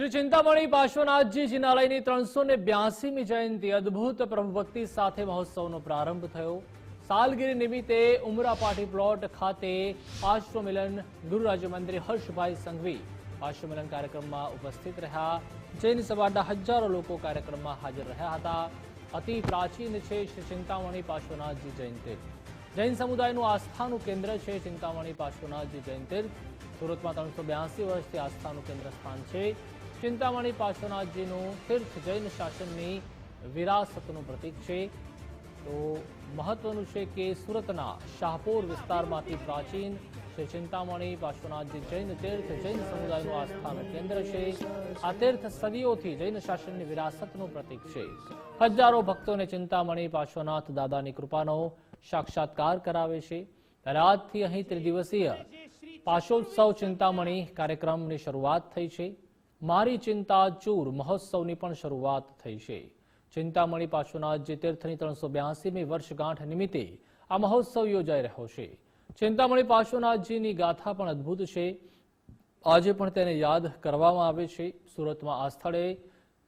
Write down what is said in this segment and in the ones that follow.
श्री चिंतामणी पार्श्वनाथजी जिनालयની 382મી જયંતિ અદ્ભુત પ્રભુભક્તિ સાથે મહોત્સવનો પ્રારંભ થયો। સાલગીરી નિમિત્તે ઉમરા પાર્ટી પ્લોટ ખાતે પાર્શ્વમિલન ગૃહ રાજ્યમંત્રી હર્ષભાઈ સંઘવી પાર્શ્વમિલન કાર્યક્રમમાં ઉપસ્થિત રહ્યા। જૈન સમાજના હજારો લોકો કાર્યક્રમમાં હાજર રહ્યા હતા। અતિ પ્રાચીન છે શ્રી ચિંતામણી પાર્શ્વનાથજી જૈન તીર્થ। જૈન સમુદાયનું આસ્થાનું કેન્દ્ર છે ચિંતામણી પાર્શ્વનાથજી જૈન તીર્થ। સુરતમાં 382 વર્ષથી આસ્થાનું કેન્દ્ર સ્થાન છે। चिंतामणी पार्श्वनाथजीનું तीर्थ जैन शासनની વિરાસતનું પ્રતીક છે। તો મહત્વનું છે કે સુરતના શાહપુર વિસ્તારમાંથી પ્રાચીન શ્રી ચિંતામણી પાર્શ્વનાથજી જૈન તીર્થ જૈન સમુદાયનું આસ્થાનું કેન્દ્ર છે। આ તીર્થ સદીઓથી જૈન શાસનની વિરાસતનું પ્રતીક છે। હજારો ભક્તોને ચિંતામણી પાર્શ્વનાથ દાદાની કૃપાનો સાક્ષાત્કાર કરાવે છે। ત્યારે આજથી અહીં ત્રિદિવસીય પાશોત્સવ ચિંતામણી કાર્યક્રમની શરૂઆત થઈ છે। मारी चिंता चूर महोत्सवनी पण शरूआत थई छे। चिंतामणी पार्श्वनाथजी तीर्थनी 382મી वर्षगांठ निमित्ते आ महोत्सव योजाई रह्यो छे। चिंतामणी पार्श्वनाथजीनी गाथा पण अद्भुत छे। आजे पण तेने याद करवामां आवे छे। सूरतमां आ स्थळे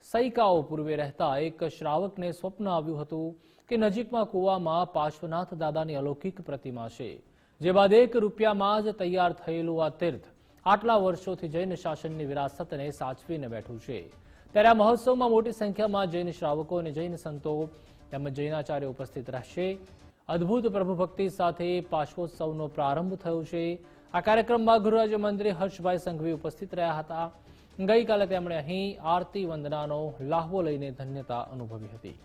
सैकाओ पूर्वे रहता एक श्रावकने स्वप्न आव्युं हतुं के नजीकमां कूवामां पार्श्वनाथ दादानी अलौकिक प्रतिमा छे। जे बाद 1 રૂપિયામાં જ તૈયાર થયેલું આ તીર્થ આટલા વર્ષોથી જૈન શાસનની વિરાસતને સાચવીને બેઠું છે। ત્યારે આ મહોત્સવમાં મોટી સંખ્યામાં જૈન શ્રાવકો અને જૈન સંતો તેમજ જૈનાચાર્ય ઉપસ્થિત રહેશે। અદ્ભુત પ્રભુભક્તિ સાથે પાર્શ્વોત્સવનો પ્રારંભ થયો છે। આ કાર્યક્રમમાં ગૃહ રાજ્યમંત્રી હર્ષભાઈ સંઘવી ઉપસ્થિત રહ્યા હતા। ગઈકાલે તેમણે અહીં આરતી વંદનાનો લાહવો લઈને ધન્યતા અનુભવી હતી।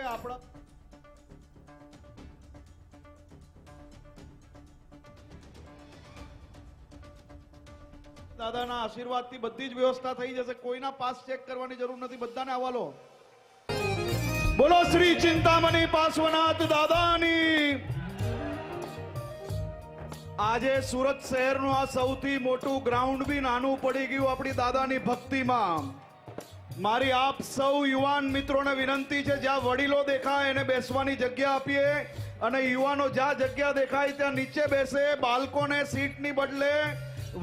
આપણા દાદાના આશીર્વાદથી બધી જ વ્યવસ્થા થઈ જશે। કોઈના પાસ ચેક કરવાની જરૂર નથી, બધાને હવાલો। બોલો શ્રી ચિંતામણી પાર્શ્વનાથ દાદાની। આજે સુરત શહેરનું આ સૌથી મોટું ગ્રાઉન્ડ બી નાનું પડી ગયું આપણી દાદાની ભક્તિમાં। મારી આપ સૌ યુવાન મિત્રોને વિનંતી છે, જ્યાં વડીલો દેખાય એને બેસવાની જગ્યા આપીએ અને યુવાનો જ્યાં જગ્યા દેખાય ત્યાં નીચે બેસે। બાળકોને સીટની બદલે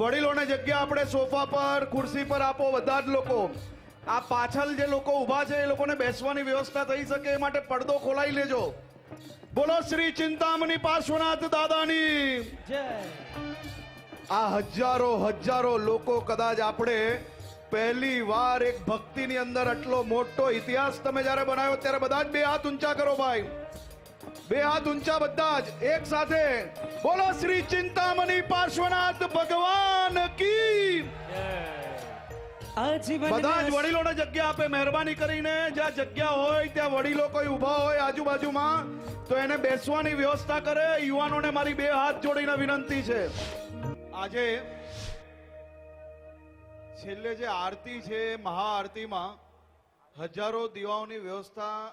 વડીલોને જગ્યા આપણે સોફા પર ખુરશી પર આપો। બધા જ લોકો આ પાછળ જે લોકો ઊભા છે એ લોકોને બેસવાની વ્યવસ્થા થઈ શકે એ માટે પડદો ખોલાઈ લેજો। બોલો શ્રી ચિંતામણી પાર્શ્વનાથ દાદાની જય। આ હજારો લોકો કદાચ આપણે पहली बार एक भक्ति नी अंदर अटलो मोटो इतिहास तमे जारे बनायो त्यारे बधाज बे हाथ ऊंचा करो भाई, बे हाथ ऊंचा बधाज एक साथे। बोलो श्री चिंतामणी पार्श्वनाथ भगवान की बधाज वडीलो ने जग्या आपे। मेहरबानी करीने ज्यां जग्या होय त्यां वडीलो कोई उभा होय आजूबाजूमां तो एने बेसवानी व्यवस्था करे। युवानोने मारी बे हाथ जोड़ीने विनंती छे। आजे છેલ્લે જે આરતી છે મહાઆરતીમાં હજારો દીવાઓની વ્યવસ્થા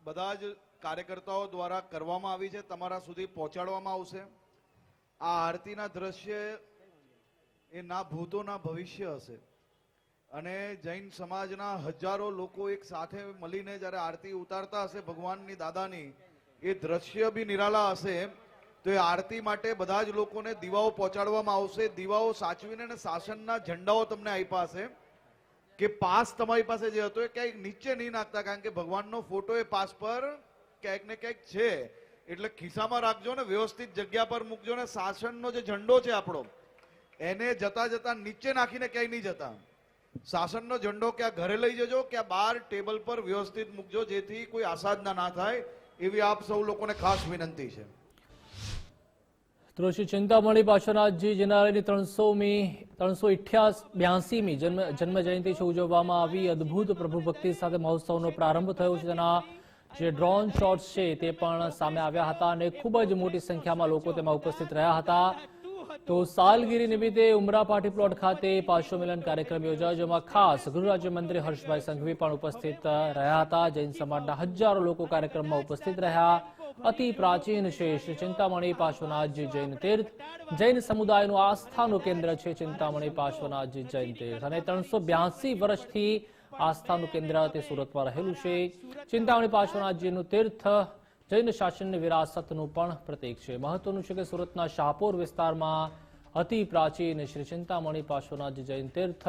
બધા જ કાર્યકર્તાઓ દ્વારા કરવામાં આવી છે, તમારા સુધી પહોંચાડવામાં આવશે। આ આરતીના દ્રશ્ય એ ના ભૂતો ના ભવિષ્ય હશે અને જૈન સમાજના હજારો લોકો એક સાથે મળીને જ્યારે આરતી ઉતારતા હશે ભગવાનની દાદાની, એ દ્રશ્ય બી નિરાલા હશે। तो ये आरती माटे બધા જ લોકોને દીવાઓ પહોંચાડવામાં આવશે। દીવાઓ સાચવીને અને શાસનના ઝંડાઓ તમને આપ્યા હશે કે પાસ તમારી પાસે જે હતો એ ક્યાંક નીચે નહીં નાખતા, કારણ કે ભગવાનનો ફોટો એ પાસ પર ક્યાંક ને ક્યાંક છે એટલે ખિસ્સામાં રાખજો ને વ્યવસ્થિત જગ્યા પર મૂકજો ને શાસનનો જે ઝંડો છે આપણો એને જતા જતા નીચે નાખીને ક્યાંય નહીં જતા। શાસનનો ઝંડો ક્યાં ઘરે લઈ જજો ક્યાં બહાર ટેબલ પર વ્યવસ્થિત મૂકજો જેથી કોઈ આસાધના ના થાય એવી આપ સૌ લોકોને ખાસ વિનંતી છે। તો શ્રી ચિંતામણી પાર્શ્વનાથજી જિનાલયની 382મી જન્મ જયંતિ ઉજવવામાં આવી। અદ્ભુત પ્રભુભક્તિ સાથે મહોત્સવનો પ્રારંભ થયો છે। તેના જે ડ્રોન શોટ્સ છે તે પણ સામે આવ્યા હતા અને ખૂબ જ મોટી સંખ્યામાં લોકો તેમાં ઉપસ્થિત રહ્યા હતા। તો સાલગીરી નિમિત્તે ઉમરા પાર્ટી પ્લોટ ખાતે પાર્શ્વમિલન કાર્યક્રમ યોજાયો, જેમાં ખાસ ગૃહ રાજ્યમંત્રી હર્ષભાઈ સંઘવી પણ ઉપસ્થિત રહ્યા હતા। જૈન સમાજના હજારો લોકો કાર્યક્રમમાં ઉપસ્થિત રહ્યા। અતિ પ્રાચીન છે શ્રી ચિંતામણી પાર્શ્વનાથજી જૈન તીર્થ. જૈન સમુદાયનું આસ્થાનું કેન્દ્ર છે ચિંતામણી પાર્શ્વનાથજી જૈન તીર્થ અને 382 વર્ષથી આસ્થાનું કેન્દ્ર તે સુરતમાં રહેલું છે. ચિંતામણી પાર્શ્વનાથજીનું તીર્થ જૈન શાસનની વિરાસતનું પણ પ્રતીક છે. મહત્વનું છે કે સુરતના શાહપુર વિસ્તારમાં અતિ પ્રાચીન શ્રી ચિંતામણી પાર્શ્વનાથજી જૈન તીર્થ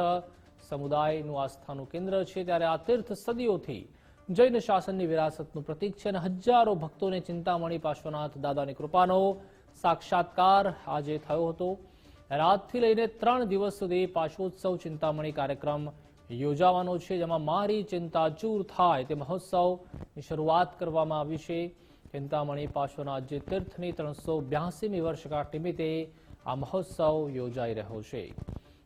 સમુદાયનું આસ્થાનું કેન્દ્ર છે. ત્યારે આ તીર્થ સદીઓથી જૈન શાસનની વિરાસતનું પ્રતીક છે અને હજારો ભક્તોને ચિંતામણી પાર્શ્વનાથ દાદાની કૃપાનો સાક્ષાત્કાર આજે થયો હતો. રાતથી લઈને 3 દિવસ સુધી પાશોત્સવ ચિંતામણી કાર્યક્રમ યોજાવાનો છે, જેમાં મારી ચિંતા ચૂર થાય તે મહોત્સવની શરૂઆત કરવામાં આવી છે. ચિંતામણી પાર્શ્વનાથજી તીર્થની 382મી વર્ષગાંઠ નિમિત્તે આ મહોત્સવ યોજાઈ રહ્યો છે.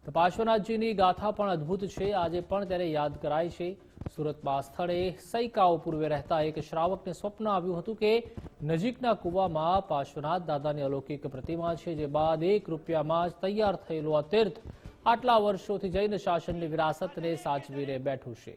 તો પાર્શ્વનાથજીની ગાથા પણ અદ્ભુત છે. આજે પણ તેને યાદ કરાય છે. સુરતમાં આ સ્થળે સૈકાઓ પૂર્વે રહેતા એક શ્રાવકને સ્વપ્ન આવ્યું હતું કે નજીકના કૂવામાં પાર્શ્વનાથ દાદાની અલૌકિક પ્રતિમા છે, જે બાદ ₹1 જ તૈયાર થયેલું આ તીર્થ આટલા વર્ષોથી જૈન શાસનની વિરાસતને સાચવીને બેઠું છે.